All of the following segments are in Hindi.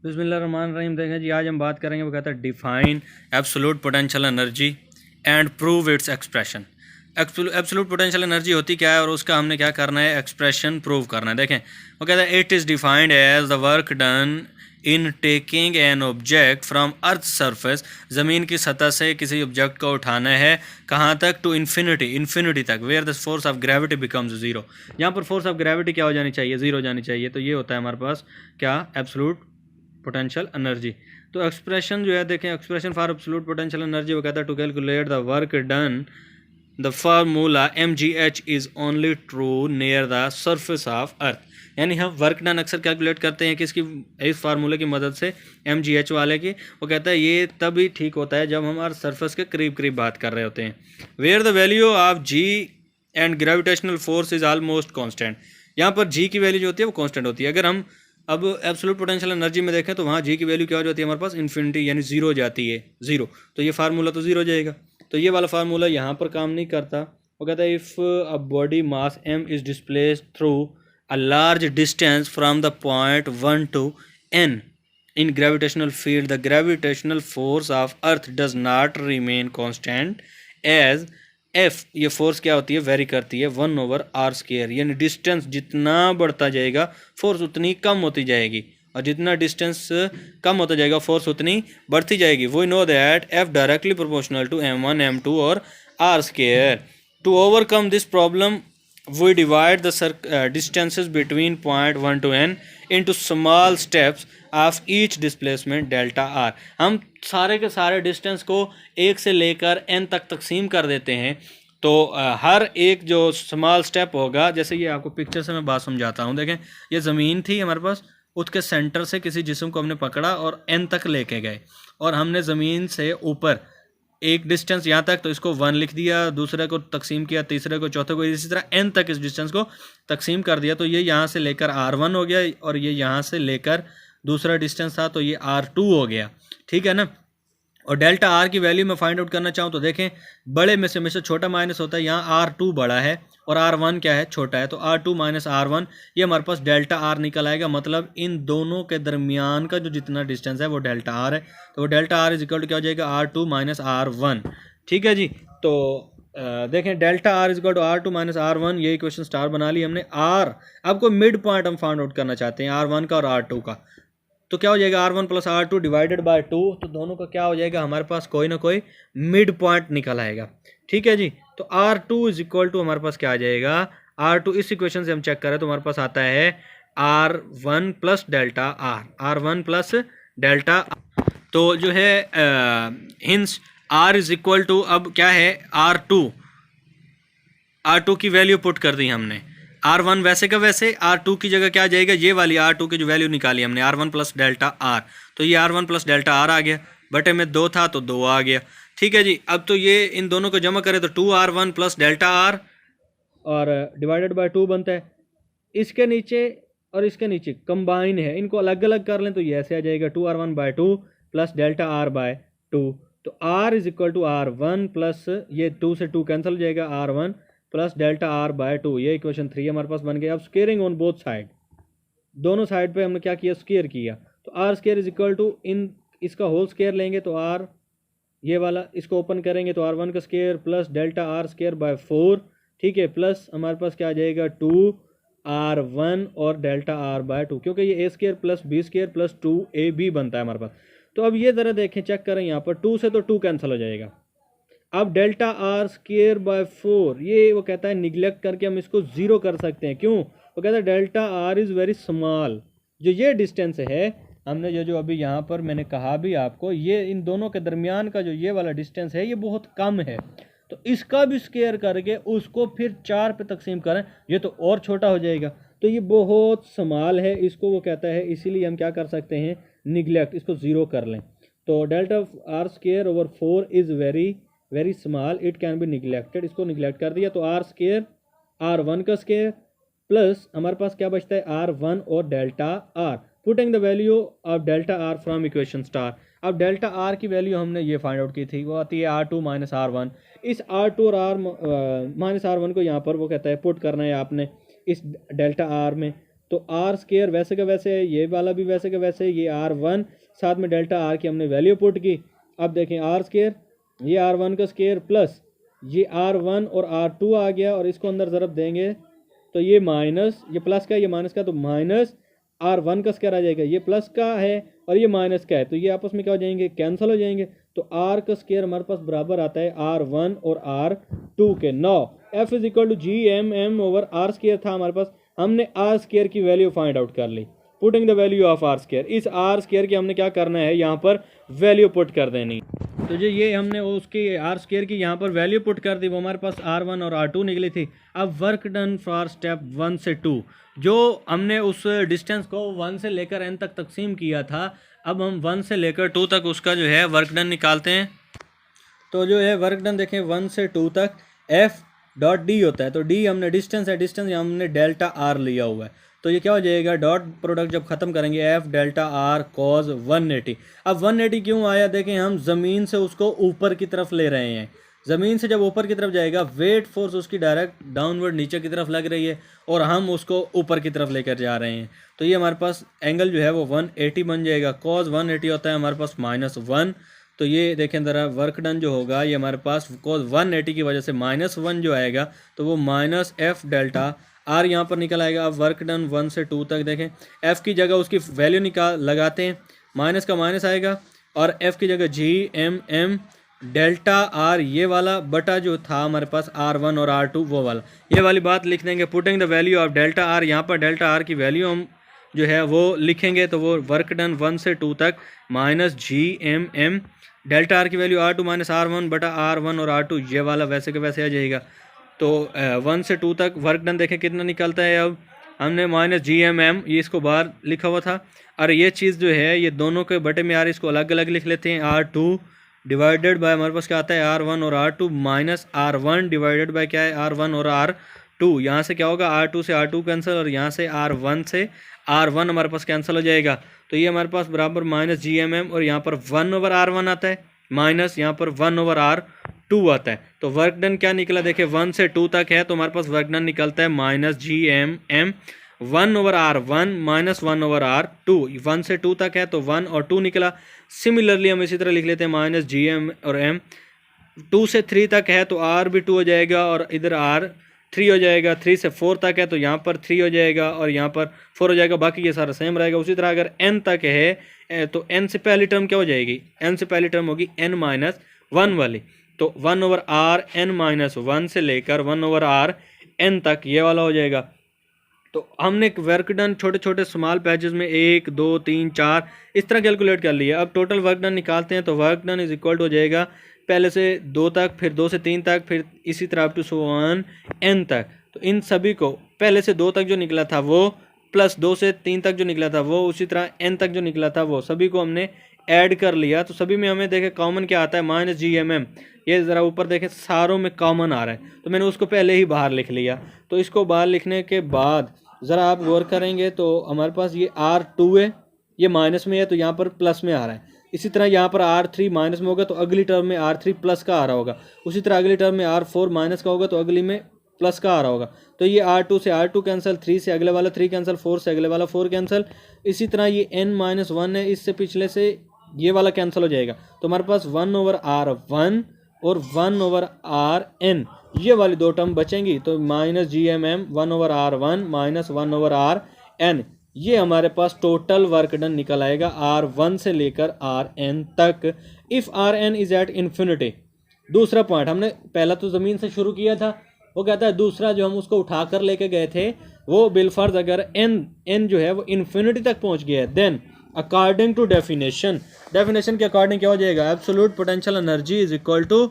बिस्मिल्लाहिर्रहमानिर्रहीम। देखें जी, आज हम बात करेंगे, वो कहता है define absolute potential energy and prove its expression. Absolute potential energy होती क्या है और उसका हमने क्या करना है, एक्सप्रेशन प्रूव करना है। देखें, वो कहता है it is defined as the work done in taking an object from earth surface. ज़मीन की सतह से किसी ऑब्जेक्ट को उठाना है, कहाँ तक, टू इन्फिनिटी तक, where the force of gravity becomes zero. यहाँ पर फोर्स ऑफ ग्रेविटी क्या हो जानी चाहिए, ज़ीरो जानी चाहिए। तो ये होता है हमारे पास क्या, एब्सोल्यूट पोटेंशियल एनर्जी। तो एक्सप्रेशन जो है, देखें, expression for absolute potential energy वो कहता है to calculate the work done the formula mgh is only true near the surface of earth. यानी हम वर्क डन अक्सर कैलकुलेट करते हैं किसकी, इस फार्मूले की मदद से, mgh वाले की। वो कहता है ये तभी ठीक होता है जब हम अर्थ सरफेस के करीब करीब बात कर रहे होते हैं। Where the value of g and gravitational force is almost constant. यहाँ पर g की वैल्यू जो होती है वो कॉन्स्टेंट होती है। अगर हम अब एब्सोल्यूट पोटेंशियल एनर्जी में देखें तो वहाँ जी की वैल्यू क्या हो जाती है हमारे पास, इन्फिनिटी, यानी ज़ीरो जाती है, ज़ीरो। तो ये फार्मूला तो ज़ीरो जाएगा। तो ये वाला फार्मूला यहाँ पर काम नहीं करता। वो कहता है if a body mass m is displaced through a large distance from the point 1 to n in gravitational field, the gravitational force of earth does not remain constant as F, ये फोर्स क्या होती है, वेरी करती है 1/r²। यानी डिस्टेंस जितना बढ़ता जाएगा फोर्स उतनी कम होती जाएगी, और जितना डिस्टेंस कम होता जाएगा फोर्स उतनी बढ़ती जाएगी। We know that F directly proportional to m1 m2 और r²। To overcome this problem we divide the distances between point 1 to n into small steps of each displacement delta r। हम सारे के सारे डिस्टेंस को एक से लेकर n तक तकसीम कर देते हैं। तो हर एक जो स्मॉल स्टेप होगा, जैसे ये आपको पिक्चर से मैं बात समझाता हूँ। देखें, ये ज़मीन थी हमारे पास, उसके सेंटर से किसी जिस्म को हमने पकड़ा और n तक लेके गए, और हमने ज़मीन से ऊपर एक डिस्टेंस यहाँ तक, तो इसको 1 लिख दिया, दूसरे को तकसीम किया, तीसरे को, चौथे को, इसी तरह n तक इस डिस्टेंस को तकसीम कर दिया। तो ये यहाँ से लेकर r1 हो गया, और ये यहाँ से लेकर दूसरा डिस्टेंस था तो ये r2 हो गया, ठीक है ना। और डेल्टा आर की वैल्यू मैं फाइंड आउट करना चाहूँ तो देखें, बड़े में से हमेशा छोटा माइनस होता है। यहाँ R2 बड़ा है और R1 क्या है, छोटा है। तो R2 माइनस R1, ये हमारे पास डेल्टा आर निकल आएगा। मतलब इन दोनों के दरमियान का जो जितना डिस्टेंस है वो डेल्टा आर है। तो वो delta R is equal to क्या हो जाएगा, R2 माइनस R1, ठीक है जी। तो देखें, delta R is equal to R2 minus R1, ये इक्वेशन स्टार बना ली हमने। आर, आपको मिड पॉइंट हम फाइंड आउट करना चाहते हैं R1 का और R2 का। तो क्या हो जाएगा, R1 plus R2 divided by 2। तो दोनों का क्या हो जाएगा, हमारे पास कोई ना कोई मिड पॉइंट निकल आएगा, ठीक है जी। तो R2 इज इक्वल टू हमारे पास क्या आ जाएगा, R2 इस इक्वेशन से हम चेक करें तो हमारे पास आता है R1 plus delta R, R1 plus delta. तो जो है hence R is equal to, अब क्या है, R2 की वैल्यू पुट कर दी हमने। R1 वैसे का वैसे, R2 की जगह क्या आ जाएगा, ये वाली R2 की जो वैल्यू निकाली हमने, R1 प्लस डेल्टा आर। तो ये R1 प्लस डेल्टा आर आ गया, बटे में 2 था तो 2 आ गया, ठीक है जी। अब तो ये इन दोनों को जमा करें तो 2R1 प्लस डेल्टा आर और डिवाइडेड बाय 2 बनता है। इसके नीचे और इसके नीचे कंबाइन है, इनको अलग अलग कर लें तो ये ऐसे आ जाएगा 2R1 by 2 plus delta R by 2। तो R is equal to R1 plus, ये 2 से 2 कैंसिल हो जाएगा, R1 plus delta R by 2। ये इक्वेशन 3 हमारे पास बन गया। अब स्केयरिंग ऑन बोथ साइड, दोनों साइड पे हमने क्या किया, स्केयर किया। तो R square is equal to, इन इसका होल स्केयर लेंगे तो आर, ये वाला इसको ओपन करेंगे तो R1 का square plus delta are square by 4, ठीक है, प्लस हमारे पास क्या आ जाएगा 2R1 और डेल्टा आर बाय 2, क्योंकि ये A square plus B square plus 2AB बनता है हमारे पास। तो अब ये ज़रा देखें, चेक करें, यहाँ पर 2 से तो 2 कैंसिल हो जाएगा। अब डेल्टा आर स्केयर बाय 4, ये वो कहता है निगलेक्ट करके हम इसको 0 कर सकते हैं। क्यों, वो कहता है delta R is very small. जो ये डिस्टेंस है, हमने जो अभी यहाँ पर मैंने कहा भी आपको, ये इन दोनों के दरमियान का जो ये वाला डिस्टेंस है ये बहुत कम है। तो इसका भी स्केयर करके उसको फिर 4 पे तकसीम करें, ये तो और छोटा हो जाएगा। तो ये बहुत स्मॉल है, इसको वो कहता है, इसीलिए हम क्या कर सकते हैं, निगलेक्ट, इसको 0 कर लें। तो delta R square over 4 is very small, it can be neglected, इसको निगलेक्ट कर दिया। तो आर स्केयर, R1 का स्केयर प्लस हमारे पास क्या बचता है, R1 और delta R. Putting the value of delta R from equation star. अब डेल्टा आर की वैल्यू हमने ये फाइंड आउट की थी, वो आती है R2 माइनस R1। इस R2 और माइनस R1 को यहाँ पर वो कहता है पुट करना है आपने इस डेल्टा आर में। तो आर स्केयर वैसे का वैसे है, ये वाला भी वैसे का वैसे है, ये R1 साथ में डेल्टा आर की हमने वैल्यू पुट की। अब देखें आर स्केयर, ये R1 का स्केयर प्लस ये R1 और R2 आ गया, और इसको अंदर ज़रब देंगे तो ये माइनस, ये प्लस का ये माइनस का, तो माइनस R1 का स्केयर आ जाएगा, ये प्लस का है और ये माइनस का है, तो ये आपस में क्या हो जाएंगे, कैंसिल हो जाएंगे। तो R का स्केयर हमारे पास बराबर आता है R1 और R2 के। Now F is equal to GMM over R square था हमारे पास, हमने R स्केयर की वैल्यू फाइंड आउट कर ली, putting the value of R square. इस R स्केयर की हमने क्या करना है, यहाँ पर वैल्यू पुट कर देनी। तो जो ये हमने उसकी R स्केयर की यहाँ पर वैल्यू पुट कर दी, वो हमारे पास R1 और R2 निकली थी। अब वर्क डन फॉर स्टेप 1 से 2, जो हमने उस डिस्टेंस को 1 से लेकर n तक तकसीम किया था, अब हम 1 से लेकर 2 तक उसका जो है वर्क डन निकालते हैं। तो जो है वर्क डन देखें 1 से 2 तक F डॉट डी होता है, तो डी हमने डिस्टेंस है, डिस्टेंस हमने डेल्टा आर लिया हुआ है, तो ये क्या हो जाएगा, डॉट प्रोडक्ट जब ख़त्म करेंगे एफ डेल्टा आर कॉज 180। अब 180 क्यों आया, देखें हम ज़मीन से उसको ऊपर की तरफ ले रहे हैं, ज़मीन से जब ऊपर की तरफ जाएगा वेट फोर्स उसकी डायरेक्ट डाउनवर्ड नीचे की तरफ लग रही है, और हम उसको ऊपर की तरफ लेकर जा रहे हैं, तो ये हमारे पास एंगल जो है वो 180 बन जाएगा। कॉज 180 होता है हमारे पास -1, तो ये देखें ज़रा वर्क डन जो होगा ये हमारे पास कॉज 180 की वजह से -1 जो आएगा, तो वो माइनस एफ डेल्टा आर यहाँ पर निकल आएगा। अब वर्क डन 1 से 2 तक देखें, एफ़ की जगह उसकी वैल्यू लगाते हैं, माइनस का माइनस आएगा, और एफ़ की जगह GMM डेल्टा आर ये वाला बटा जो था हमारे पास R1 और R2 वो वाला, ये वाली बात लिख देंगे। Putting the value of delta R, यहाँ पर डेल्टा आर की वैल्यू हम जो है वो लिखेंगे, तो वो वर्क डन 1 से 2 तक -GMM डेल्टा आर की वैल्यू R2 माइनस R1 बटा R1 और R2 ये वाला वैसे के वैसे आ जाएगा। तो 1 से 2 तक वर्क डन देखें कितना निकलता है। अब हमने -GMM ये इसको बाहर लिखा हुआ था, और ये चीज़ जो है ये दोनों के बटे में यार इसको अलग अलग लिख लेते हैं। R2 डिवाइडेड बाय हमारे पास क्या आता है R1 और R2 minus R1 divided by क्या है R1 और R2। यहाँ से क्या होगा, R2 से R2 कैंसिल, और यहाँ से R1 से R1 हमारे पास कैंसिल हो जाएगा, तो ये हमारे पास बराबर -GMM, और यहाँ पर 1/R1 आता है, माइनस यहाँ पर 1/R2 आता है। तो वर्क डन क्या निकला, देखिए 1 से 2 तक है, तो हमारे पास वर्क डन निकलता है -GMM 1/R1 माइनस 1/R2। 1 से 2 तक है तो 1 और 2 निकला। सिमिलरली हम इसी तरह लिख लेते हैं -GM और M। 2 से 3 तक है तो R भी 2 हो जाएगा, और इधर R 3 हो जाएगा। 3 से 4 तक है तो यहाँ पर 3 हो जाएगा, और यहाँ पर 4 हो जाएगा, बाकी ये सारा सेम रहेगा। उसी तरह अगर n तक है तो n से पहली टर्म क्या हो जाएगी, n से पहली टर्म होगी n-1 वाली, तो 1/Rn-1 से लेकर 1/Rn तक ये वाला हो जाएगा। तो हमने वर्क डन छोटे छोटे स्मॉल पैचेस में 1 2 3 4 इस तरह कैलकुलेट कर लिया। अब टोटल वर्क डन निकालते हैं, तो work done is equal to हो जाएगा पहले से 2 तक, फिर 2 से 3 तक, फिर इसी तरह up to so on n तक। तो इन सभी को पहले से 2 तक जो निकला था वो, प्लस 2 से 3 तक जो निकला था वो, उसी तरह n तक जो निकला था वो, सभी को हमने ऐड कर लिया। तो सभी में हमें देखें कॉमन क्या आता है, -GMM। ये ज़रा ऊपर देखें सारों में कॉमन आ रहा है, तो मैंने उसको पहले ही बाहर लिख लिया। तो इसको बाहर लिखने के बाद ज़रा आप गौर करेंगे तो हमारे पास ये R2 है, ये माइनस में है तो यहाँ पर प्लस में आ रहा है। इसी तरह यहाँ पर R3 माइनस में होगा तो अगली टर्म में R3 प्लस का आ रहा होगा। उसी तरह अगली टर्म में R4 माइनस का होगा तो अगली में प्लस का आ रहा होगा। तो ये R2 से R2 कैंसिल, 3 से अगले वाला 3 कैंसिल, 4 से अगले वाला 4 कैंसिल। इसी तरह ये n-1 है, इससे पिछले से ये वाला कैंसिल हो जाएगा। तो हमारे पास 1/R1 और 1/Rn ये वाली 2 टर्म बचेंगी। तो -GMM 1/R1 माइनस 1/Rn ये हमारे पास टोटल वर्क डन निकल आएगा R1 से लेकर Rn तक। If Rn is at infinity, दूसरा पॉइंट हमने पहला तो ज़मीन से शुरू किया था, वो कहता है दूसरा जो हम उसको उठा कर लेके गए थे वो बिलफर्ज अगर n जो है वो इन्फिनिटी तक पहुंच गया है, देन अकॉर्डिंग टू डेफिनेशन के अकॉर्डिंग क्या हो जाएगा, absolute potential energy is equal to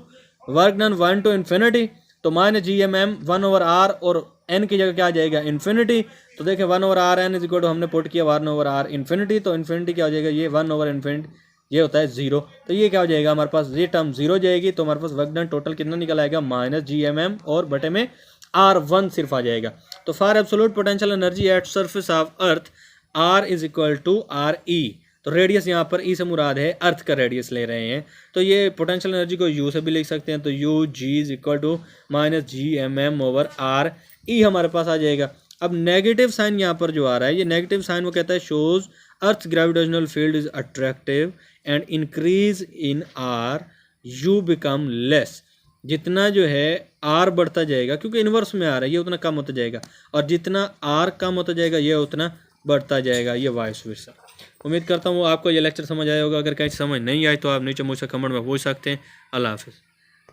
work done 1 to infinity. तो -GMM 1/R और n की जगह क्या आ जाएगा, इन्फिनिटी। तो देखें 1/Rn इज इक्वल टू हमने पुट किया 1/R इन्फिनिटी, तो इन्फिनिटी क्या हो जाएगा, ये 1/इन्फिनिटी ये होता है 0। तो ये क्या हो जाएगा हमारे पास, ये टर्म 0 जाएगी। तो हमारे पास वर्क डन टोटल कितना निकल आएगा, -GMM और बटे में R1 सिर्फ आ जाएगा। तो for absolute potential energy at surface of earth R is equal to RE, तो रेडियस यहाँ पर ई से मुराद है अर्थ का रेडियस ले रहे हैं। तो ये पोटेंशियल एनर्जी को यू से भी लिख सकते हैं, तो UG is equal to -GMM/R E हमारे पास आ जाएगा। अब नेगेटिव साइन यहाँ पर जो आ रहा है, ये नेगेटिव साइन वो कहता है shows earth gravitational field is attractive and increase in are you become less. जितना जो है आर बढ़ता जाएगा, क्योंकि इन्वर्स में आ रहा है, ये उतना कम होता जाएगा, और जितना आर कम होता जाएगा ये उतना बढ़ता जाएगा, ये वाइस वर्सा। उम्मीद करता हूँ आपको ये लेक्चर समझ आया होगा। अगर कहीं समझ नहीं आए तो आप नीचे मुझसे कमेंट में पूछ सकते हैं। अल्लाह हाफिज़।